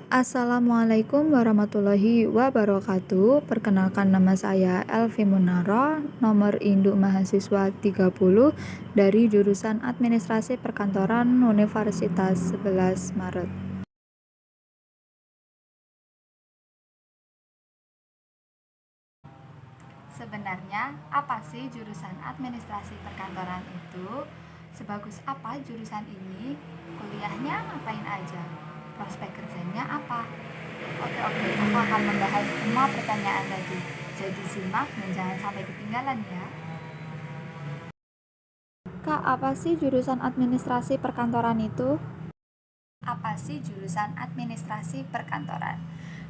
Assalamualaikum warahmatullahi wabarakatuh. Perkenalkan nama saya Elvi Munaro, nomor induk mahasiswa 30 dari jurusan Administrasi Perkantoran Universitas 11 Maret. Sebenarnya, apa sih jurusan administrasi perkantoran itu? Sebagus apa jurusan ini? Kuliahnya ngapain aja? Prospek kerjanya apa? Oke, aku akan membahas semua pertanyaan tadi. Jadi simak dan jangan sampai ketinggalan ya. Kak, apa sih jurusan Administrasi Perkantoran itu? Apa sih jurusan administrasi perkantoran?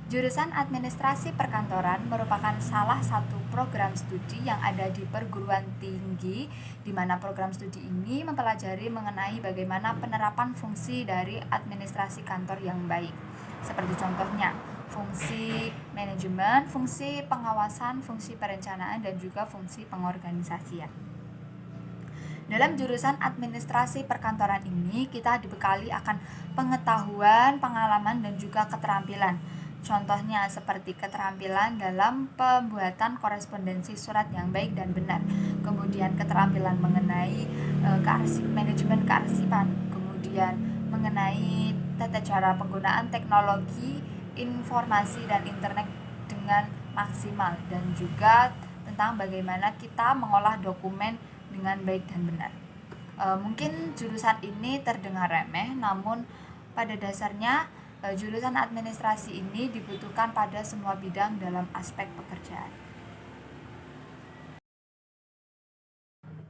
Jurusan administrasi perkantoran merupakan salah satu program studi yang ada di perguruan tinggi, di mana program studi ini mempelajari mengenai bagaimana penerapan fungsi dari administrasi kantor yang baik. Seperti contohnya, fungsi manajemen, fungsi pengawasan, fungsi perencanaan, dan juga fungsi pengorganisasian. Dalam jurusan administrasi perkantoran ini, kita dibekali akan pengetahuan, pengalaman, dan juga keterampilan. Contohnya seperti keterampilan dalam pembuatan korespondensi surat yang baik dan benar. Kemudian keterampilan mengenai manajemen kearsipan. Kemudian mengenai tata cara penggunaan teknologi, informasi, dan internet dengan maksimal. Dan juga tentang bagaimana kita mengolah dokumen dengan baik dan benar. Mungkin jurusan ini terdengar remeh, namun pada dasarnya jurusan administrasi ini dibutuhkan pada semua bidang dalam aspek pekerjaan.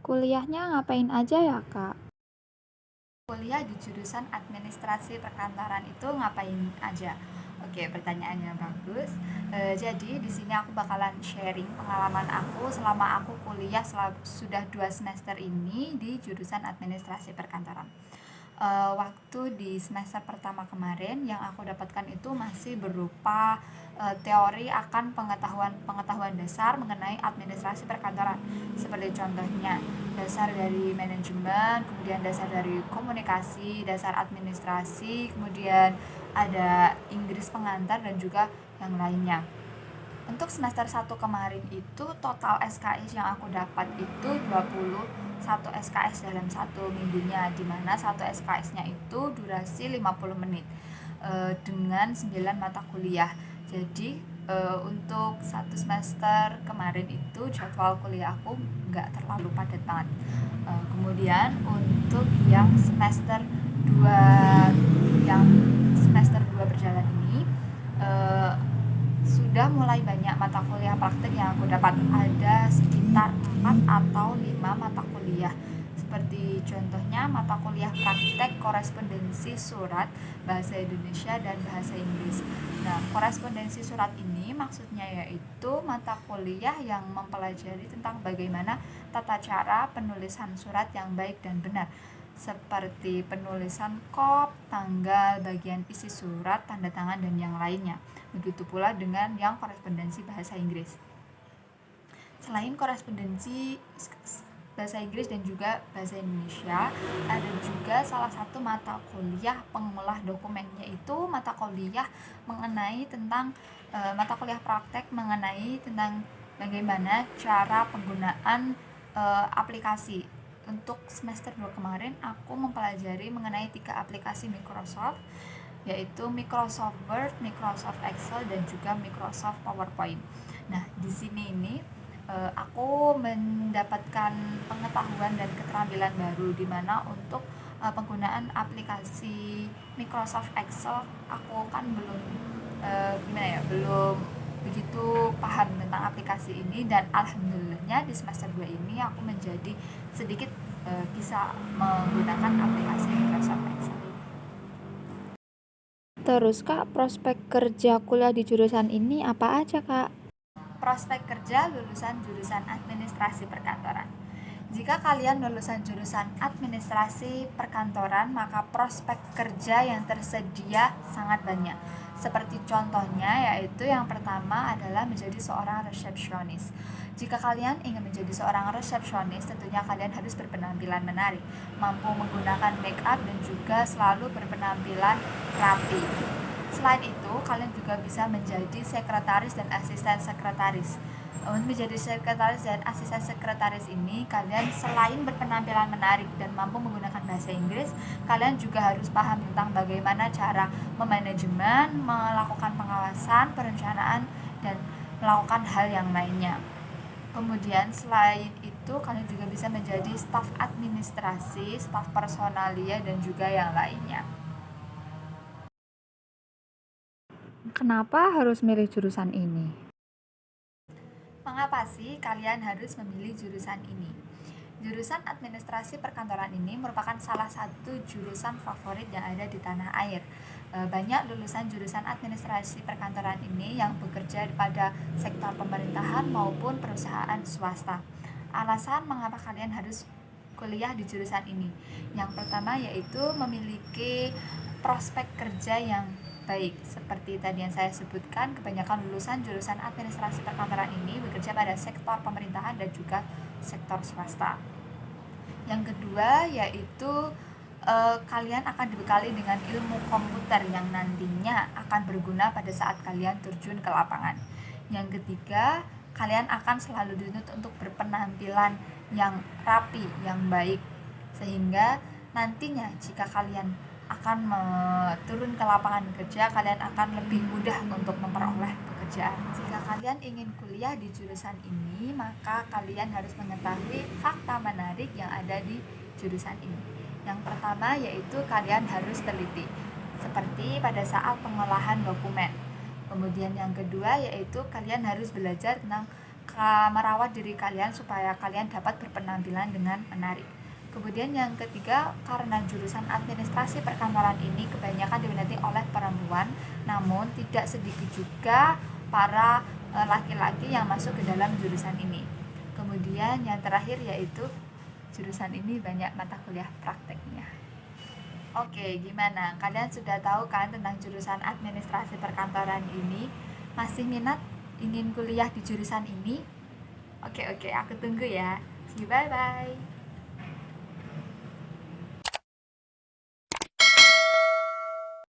Kuliahnya ngapain aja ya, Kak? Kuliah di jurusan administrasi perkantoran itu ngapain aja? Oke, pertanyaannya bagus. Jadi di sini aku bakalan sharing pengalaman aku selama aku kuliah sudah 2 semester ini di jurusan administrasi perkantoran. Waktu di semester pertama kemarin yang aku dapatkan itu masih berupa teori akan pengetahuan dasar mengenai administrasi perkantoran, seperti contohnya dasar dari manajemen, kemudian dasar dari komunikasi, dasar administrasi, kemudian ada Inggris pengantar, dan juga yang lainnya. Untuk semester 1 kemarin itu total SKS yang aku dapat itu 21 SKS dalam satu minggunya, dimana satu SKS-nya itu durasi 50 menit dengan 9 mata kuliah. Jadi untuk satu semester kemarin itu jadwal kuliah aku nggak terlalu padat banget. Kemudian untuk yang semester 2 berjalan ini sudah mulai banyak mata kuliah praktik yang aku dapat. Ada sekitar 4 atau 5 mata kuliah, seperti contohnya mata kuliah praktek korespondensi surat, bahasa Indonesia, dan bahasa Inggris. Nah, korespondensi surat ini maksudnya yaitu mata kuliah yang mempelajari tentang bagaimana tata cara penulisan surat yang baik dan benar, seperti penulisan kop, tanggal, bagian isi surat, tanda tangan, dan yang lainnya. Begitu pula dengan yang korespondensi bahasa Inggris. Selain korespondensi bahasa Inggris dan juga bahasa Indonesia, ada juga salah satu mata kuliah pengolah dokumen, yaitu mata kuliah mengenai tentang mata kuliah praktek mengenai tentang bagaimana cara penggunaan aplikasi. Untuk semester 2 kemarin aku mempelajari mengenai 3 aplikasi Microsoft, yaitu Microsoft Word, Microsoft Excel, dan juga Microsoft PowerPoint. Nah, di sini ini aku mendapatkan pengetahuan dan keterampilan baru, di mana untuk penggunaan aplikasi Microsoft Excel aku kan belum begitu paham tentang aplikasi ini, dan alhamdulillahnya di semester 2 ini aku menjadi sedikit bisa menggunakan aplikasi Microsoft Excel. Terus, Kak, prospek kerja kuliah di jurusan ini apa aja, Kak? Prospek kerja lulusan jurusan administrasi perkantoran. Jika kalian lulusan jurusan administrasi perkantoran, maka prospek kerja yang tersedia sangat banyak. Seperti contohnya, yaitu yang pertama adalah menjadi seorang resepsionis. Jika kalian ingin menjadi seorang resepsionis, tentunya kalian harus berpenampilan menarik, mampu menggunakan make up, dan juga selalu berpenampilan rapi. Selain itu, kalian juga bisa menjadi sekretaris dan asisten sekretaris. Untuk menjadi sekretaris dan asisten sekretaris ini, kalian selain berpenampilan menarik dan mampu menggunakan bahasa Inggris, kalian juga harus paham tentang bagaimana cara memanajemen, melakukan pengawasan, perencanaan, dan melakukan hal yang lainnya. Kemudian selain itu, kalian juga bisa menjadi staf administrasi, staf personalia, dan juga yang lainnya. Kenapa harus milih jurusan ini? Mengapa sih kalian harus memilih jurusan ini? Jurusan administrasi perkantoran ini merupakan salah satu jurusan favorit yang ada di tanah air. Banyak lulusan jurusan administrasi perkantoran ini yang bekerja pada sektor pemerintahan maupun perusahaan swasta. Alasan mengapa kalian harus kuliah di jurusan ini. Yang pertama yaitu memiliki prospek kerja yang baik. Seperti tadi yang saya sebutkan, kebanyakan lulusan jurusan administrasi perkantoran ini bekerja pada sektor pemerintahan dan juga sektor swasta. Yang kedua yaitu kalian akan dibekali dengan ilmu komputer yang nantinya akan berguna pada saat kalian terjun ke lapangan. Yang ketiga, kalian akan selalu dituntut untuk berpenampilan yang rapi, yang baik, sehingga nantinya jika kalian akan turun ke lapangan kerja, kalian akan lebih mudah untuk memperoleh pekerjaan. Jika kalian ingin kuliah di jurusan ini, maka kalian harus mengetahui fakta menarik yang ada di jurusan ini. Yang pertama yaitu kalian harus teliti, seperti pada saat pengolahan dokumen. Kemudian yang kedua yaitu kalian harus belajar tentang merawat diri kalian supaya kalian dapat berpenampilan dengan menarik. Kemudian yang ketiga, karena jurusan administrasi perkantoran ini kebanyakan diminati oleh perempuan, namun tidak sedikit juga para laki-laki yang masuk ke dalam jurusan ini. Kemudian yang terakhir yaitu jurusan ini banyak mata kuliah prakteknya. Oke, gimana? Kalian sudah tahu kan tentang jurusan administrasi perkantoran ini? Masih minat ingin kuliah di jurusan ini? Oke, aku tunggu ya. See you, bye-bye.